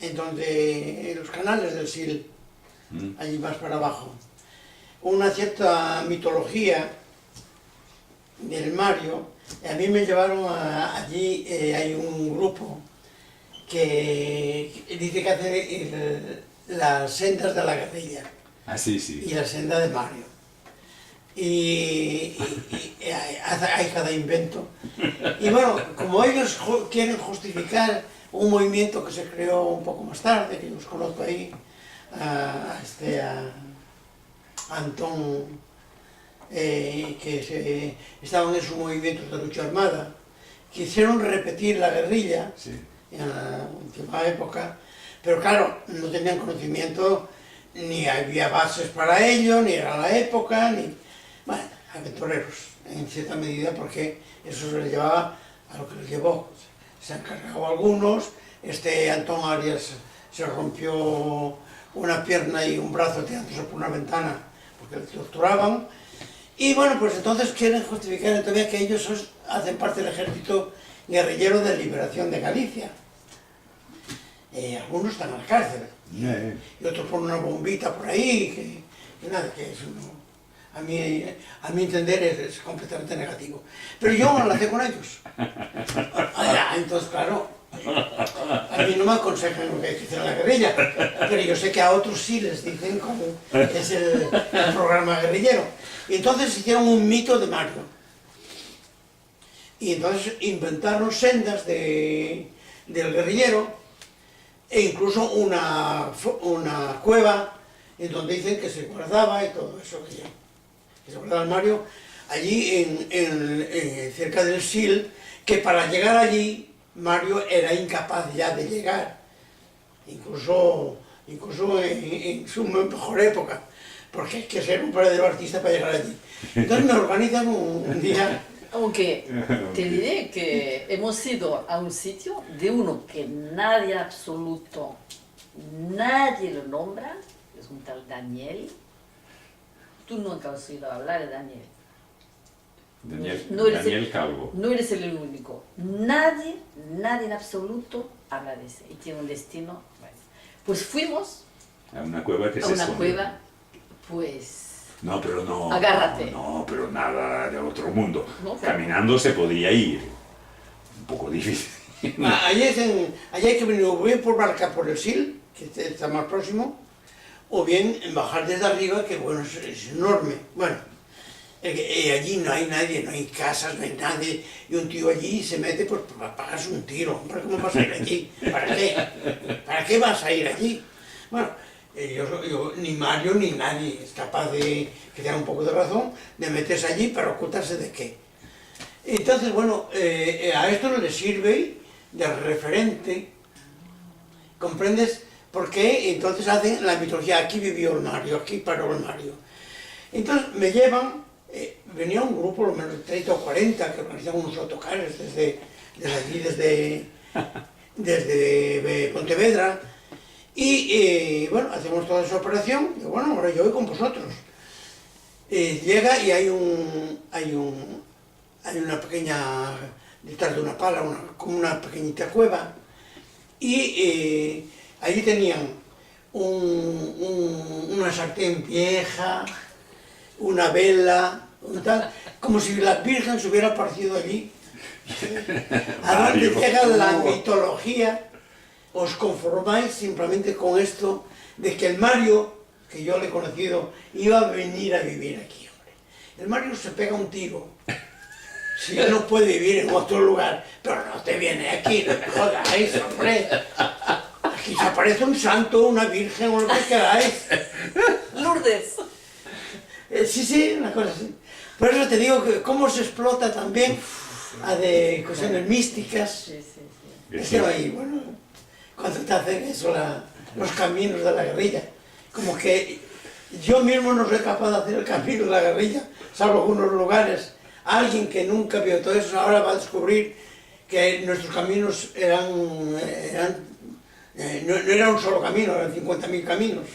en donde, en los canales del Sil, allí más para abajo. Una cierta mitología del Mario. A mí me llevaron allí, hay un grupo que dice que hace las sendas de la guerrilla. Ah, sí, sí. Y la senda de Mario. Y hay cada invento. Y bueno, como ellos quieren justificar un movimiento que se creó un poco más tarde, que yo os conozco ahí, a Antón, que estaban en sus movimientos de lucha armada, quisieron repetir la guerrilla en la última época, pero claro, no tenían conocimiento, ni había bases para ello, ni era la época, ni... Bueno, aventureros, en cierta medida, porque eso se les llevaba a lo que les llevó. Se han cargado algunos, Antón Arias se rompió una pierna y un brazo tirándose por una ventana, porque le torturaban. Y bueno, pues entonces quieren justificar todavía que ellos hacen parte del ejército guerrillero de liberación de Galicia. Algunos están en la cárcel, y otros ponen una bombita por ahí, que nada, que eso no... A mi entender es completamente negativo. Pero yo me enlacé con ellos. Entonces, claro, a mí no me aconsejan lo que hay que hacer en la guerrilla, pero yo sé que a otros sí les dicen cómo es el programa guerrillero. Y entonces hicieron un mito de Mario. Y entonces inventaron sendas del guerrillero, e incluso una cueva en donde dicen que se guardaba y todo eso que se guardaba el Mario, allí cerca del Sil, que para llegar allí Mario era incapaz ya de llegar, incluso en su mejor época, porque hay que ser un verdadero artista para llegar allí. Entonces me organizan un día... Aunque te diré que hemos ido a un sitio de uno que nadie absoluto, nadie lo nombra, es un tal Daniel. Tú nunca has oído hablar de Daniel. Daniel Calvo. No eres el único. Nadie en absoluto habla de ese. Y tiene un destino. Bueno, pues fuimos a una cueva que a se una esconde. cueva, pues... No, pero no. Agárrate. No, pero nada de otro mundo. No, pero... Caminando se podía ir. Un poco difícil. Allí hay que venir o bien por barca por el Sil, que está más próximo, o bien bajar desde arriba, que bueno, es enorme. Bueno, allí no hay nadie, no hay casas, no hay nadie, y un tío allí se mete pues para pagarse un tiro. Hombre, ¿cómo vas a ir allí? ¿Para qué? ¿Para qué vas a ir allí? Bueno, yo, ni Mario ni nadie es capaz de, que tenga un poco de razón, de meterse allí para ocultarse de qué. Entonces, bueno, a esto no le sirve de referente, ¿comprendes? Porque entonces hacen la mitología, aquí vivió el Mario, aquí paró el Mario. Entonces me llevan, venía un grupo, por lo menos de 30 o 40, que organizaban unos autocares desde Pontevedra, y bueno, hacemos toda esa operación, y bueno, ahora yo voy con vosotros. Llega y hay una pequeña, detrás de una pala, como una pequeñita cueva, y allí tenían una sartén vieja, una vela, como si la Virgen se hubiera aparecido allí. A donde llega la mitología, os conformáis simplemente con esto de que el Mario, que yo le he conocido, iba a venir a vivir aquí, hombre. El Mario se pega un tiro. Si no puede vivir en otro lugar, pero no te viene aquí, no me jodáis, hombre. Aquí se aparece un santo, una virgen o lo que queráis. Lourdes. Sí, una cosa así. Por eso te digo que cómo se explota también a de cuestiones místicas. Sí. Es que ahí, bueno, cuando te hacen eso, los caminos de la guerrilla, como que yo mismo no soy capaz de hacer el camino de la guerrilla, salvo algunos lugares. Alguien que nunca vio todo eso ahora va a descubrir que nuestros caminos no era un solo camino, eran 50.000 caminos.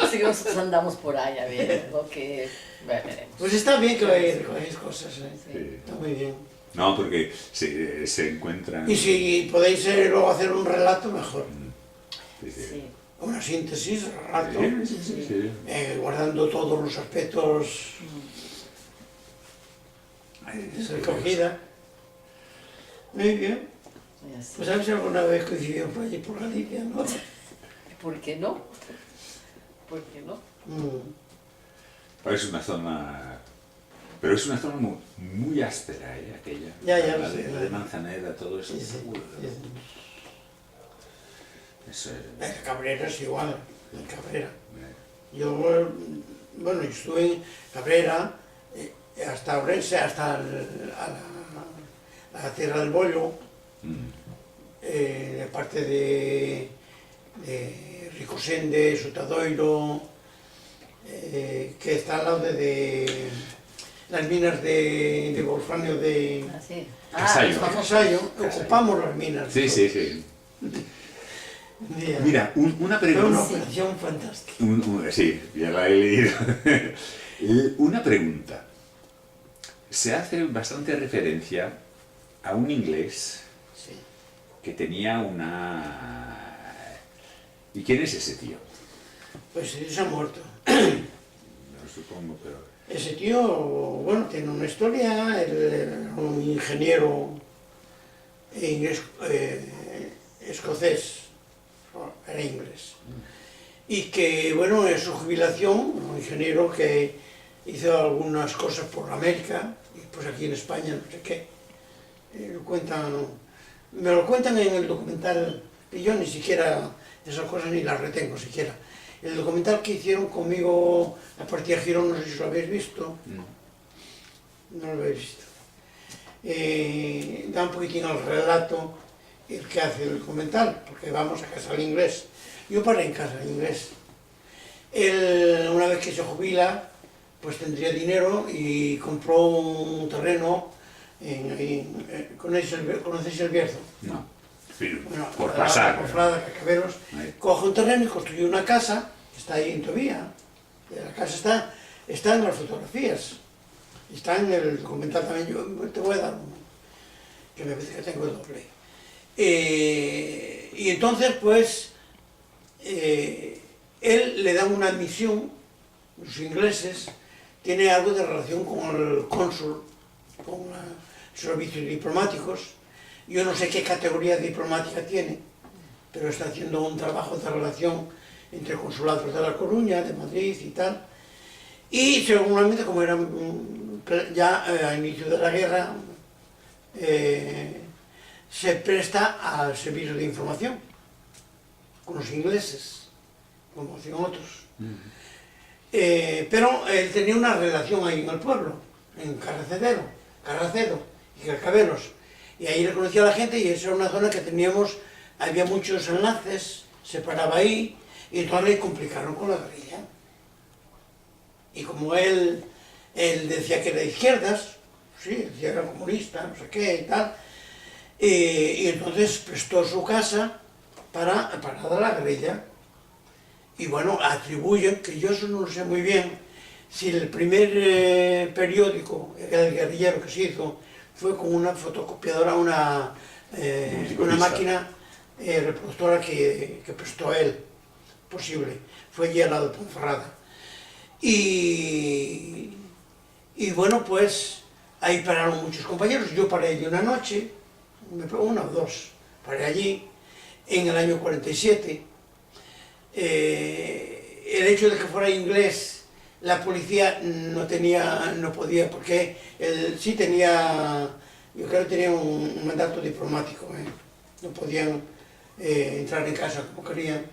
Así que nosotros andamos por ahí a ver lo que veremos. Pues está bien que recogéis cosas, Sí. está muy bien. No, porque se encuentran... Y si podéis luego hacer un relato, mejor. Sí, sí. Sí. Una síntesis, relato, Sí. guardando todos los aspectos de recogida. Muy bien. Y así. Pues ¿sabes si alguna vez coincidió por allí por Galicia, no? ¿Por qué no? ¿Por qué no? Pero es una zona... Pero es una zona muy, muy áspera, aquella. Ya lo la, sé. la de Manzaneda, todo eso. Sí, sí. Es, En Cabrera es igual, en Cabrera. eh, Yo, bueno, yo estuve en Cabrera, hasta Orense, hasta la Tierra del Bollo, la parte de Ricosende, Sotadoiro, que está al lado de las minas de wolframio de Ah, sí. Casallo. los famosos. Casallo, ocupamos las minas. sí, sí, sí. Mira, Mira, una fue una pregunta... operación fantástica. Sí, ya la he leído. Una pregunta. Se hace bastante referencia a un inglés Sí. que tenía una... ¿Y quién es ese tío? Pues se ha muerto. No supongo, pero... Ese tío, bueno, tiene una historia, él era un ingeniero inglés, escocés, era inglés. Y que, bueno, en su jubilación, un ingeniero que hizo algunas cosas por América, y pues aquí en España, no sé qué. Me lo cuentan en el documental, y yo ni siquiera esas cosas ni las retengo siquiera. El documental que hicieron conmigo, La partida de Girón, no sé si lo habéis visto. No lo habéis visto. Da un poquitín al relato el que hace el documental, porque vamos a casa al inglés. Yo paré en casa al inglés. Él, una vez que se jubila, pues tendría dinero y compró un terreno ¿conocéis el Bierzo? No, pero Bueno, por pasar. Por Frada, Cacaberos, Ahí. coge un terreno y construye una casa, que está ahí en Tobía. Y la casa está en las fotografías, está en el documental también. Yo te voy a dar uno, que me parece que tengo el doble. Y entonces, pues, él le da una misión, los ingleses, tiene algo de relación con el cónsul, con los servicios diplomáticos. Yo no sé qué categoría diplomática tiene, pero está haciendo un trabajo de relación entre consulados de La Coruña, de Madrid y tal. Y seguramente, como era ya a inicio de la guerra, se presta al servicio de información con los ingleses, como hacían otros. Pero él tenía una relación ahí en el pueblo, en Carracedo y Cacabelos. Y ahí le conocía a la gente y esa era una zona que había muchos enlaces, se paraba ahí y entonces le complicaron con la guerrilla. Y como él decía que era de izquierdas, sí, decía que era comunista, no sé qué y tal, y entonces prestó su casa para la guerrilla. Y bueno, atribuyen, que yo eso no lo sé muy bien, si el primer periódico, el guerrillero que se hizo, fue con una fotocopiadora, una máquina reproductora que prestó él, posible. Fue allí al lado de Ponferrada. Y bueno, pues ahí pararon muchos compañeros. Yo paré allí una noche, una o dos, paré allí en el año 47. El hecho de que fuera inglés, la policía no podía, porque él sí tenía, yo creo que tenía un mandato diplomático, no podían entrar en casa como querían.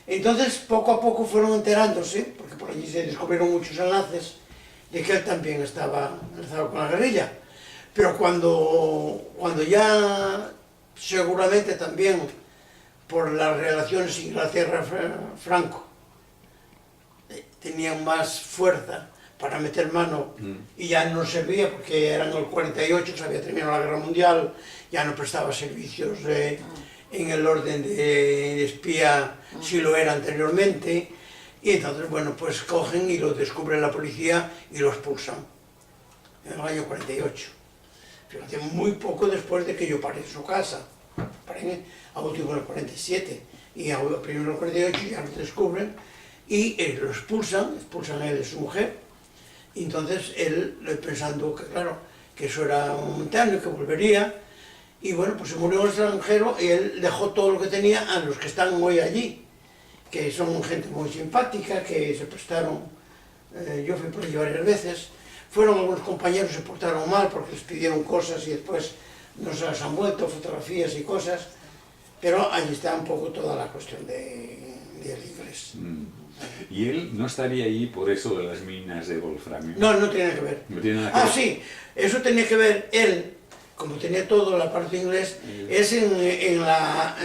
Entonces, poco a poco fueron enterándose, porque por allí se descubrieron muchos enlaces, de que él también estaba enlazado con la guerrilla. Pero cuando ya, seguramente también, por las relaciones Inglaterra-Franco, tenían más fuerza para meter mano y ya no servía porque eran el 48, se había terminado la guerra mundial, ya no prestaba servicios en el orden de espía si lo era anteriormente, y entonces, bueno, pues cogen y lo descubre la policía y lo expulsan en el año 48. fíjate, muy poco después de que yo paré en su casa. Paré a último en el 47 y a primero en el 48 ya lo descubren y lo expulsan a él y a su mujer. Y entonces él, pensando que claro, que eso era momentáneo, que volvería, y bueno, pues se murió en el extranjero y él dejó todo lo que tenía a los que están hoy allí, que son gente muy simpática, que se prestaron, yo fui por allí varias veces, fueron algunos compañeros, se portaron mal porque les pidieron cosas y después no se las han vuelto, fotografías y cosas, pero allí está un poco toda la cuestión del inglés. ¿Y él no estaría ahí por eso de las minas de wolframio? No, no tiene que ver. No tiene nada que ver. Sí, eso tenía que ver él, como tenía todo la parte de inglés, es en la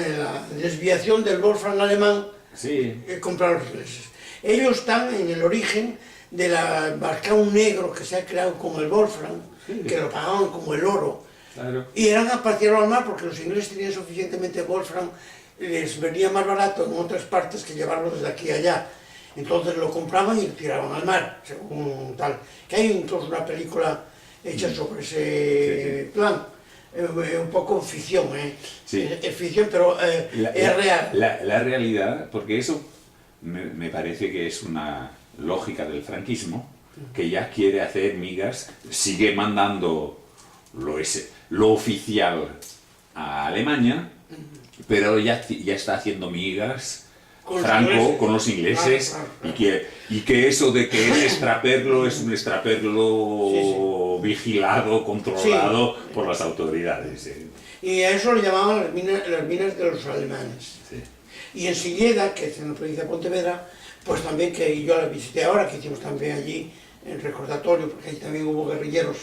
desviación del wolfram alemán Sí. comprar los ingleses. Ellos están en el origen del mercado negro que se ha creado con el wolfram, que lo pagaban como el oro. Claro. Y eran a partirlo al mar porque los ingleses tenían suficientemente wolfram, les venía más barato en otras partes que llevarlo desde aquí a allá. Entonces lo compraban y lo tiraban al mar, según tal. Que hay incluso una película hecha sobre ese plan. Un poco ficción, Sí. Es ficción, pero es real. La realidad, porque eso me parece que es una lógica del franquismo, que ya quiere hacer migas, sigue mandando lo oficial a Alemania, pero ya está haciendo migas Franco con los ingleses, claro. Y que eso de que es extraperlo es un extraperlo vigilado, controlado por las autoridades. Y a eso le llamaban las minas de los alemanes. Sí. Y en Silleda, que es en la provincia de Pontevedra, pues también, que yo la visité ahora, que hicimos también allí el recordatorio, porque allí también hubo guerrilleros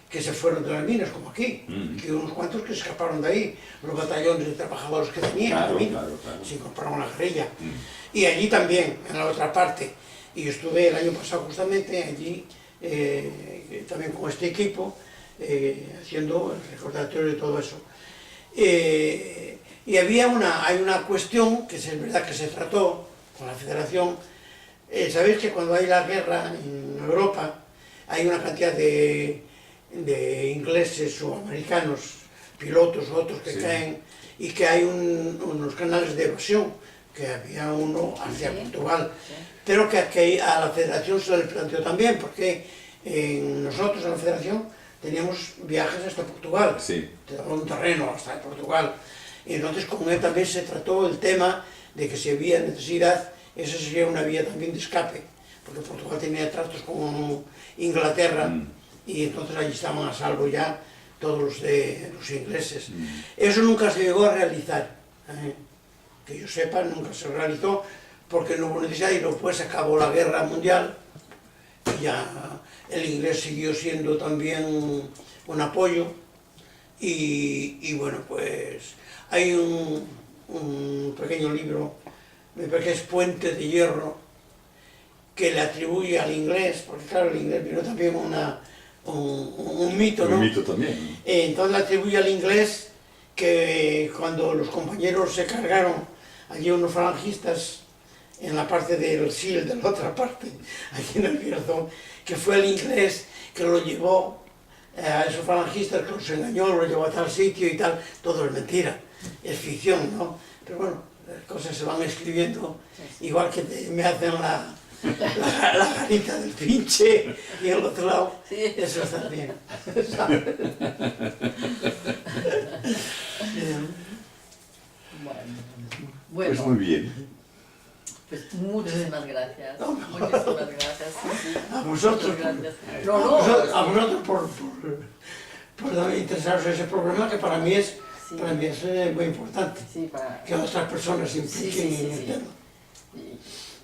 que se fueron de las minas, como aquí, que unos cuantos que escaparon de ahí, los batallones de trabajadores que tenían, Claro. se incorporaron a la guerrilla. Y allí también, en la otra parte, y yo estuve el año pasado justamente allí, también con este equipo, haciendo el recordatorio de todo eso. Y hay una cuestión, que es verdad que se trató con la Federación. Sabéis que cuando hay la guerra en Europa, hay una cantidad de ingleses o americanos, pilotos o otros que caen, y que hay unos canales de evasión, que había uno hacia Portugal, pero que a la Federación se le planteó también, porque nosotros en la Federación teníamos viajes hasta Portugal, te daban un terreno hasta Portugal, y entonces con él también se trató el tema de que si había necesidad, esa sería una vía también de escape, porque Portugal tenía tratos con Inglaterra, y entonces allí estaban a salvo ya todos los ingleses. Eso nunca se llegó a realizar, que yo sepa, nunca se realizó, porque no hubo necesidad y después acabó la guerra mundial y ya el inglés siguió siendo también un apoyo y bueno, pues hay un pequeño libro, me parece que es Puente de Hierro, que le atribuye al inglés, porque claro, el inglés vino también un mito, ¿no? Un mito también. Entonces le atribuye al inglés que cuando los compañeros se cargaron allí unos falangistas en la parte del Sil, de la otra parte, aquí en el Bierzón, que fue el inglés que lo llevó a esos falangistas, que los engañó, lo llevó a tal sitio y tal, todo es mentira, es ficción, ¿no? Pero bueno, las cosas se van escribiendo, igual que me hacen la garita del pinche y el otro lado, eso está bien. Bueno, Pues muy bien. pues muchísimas gracias. Muchísimas gracias. Sí. A vosotros, Gracias. a vosotros por también interesaros en ese programa, que para mí es muy importante, Sí, para... que otras personas se impliquen en el tema.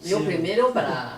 Yo Sí. primero para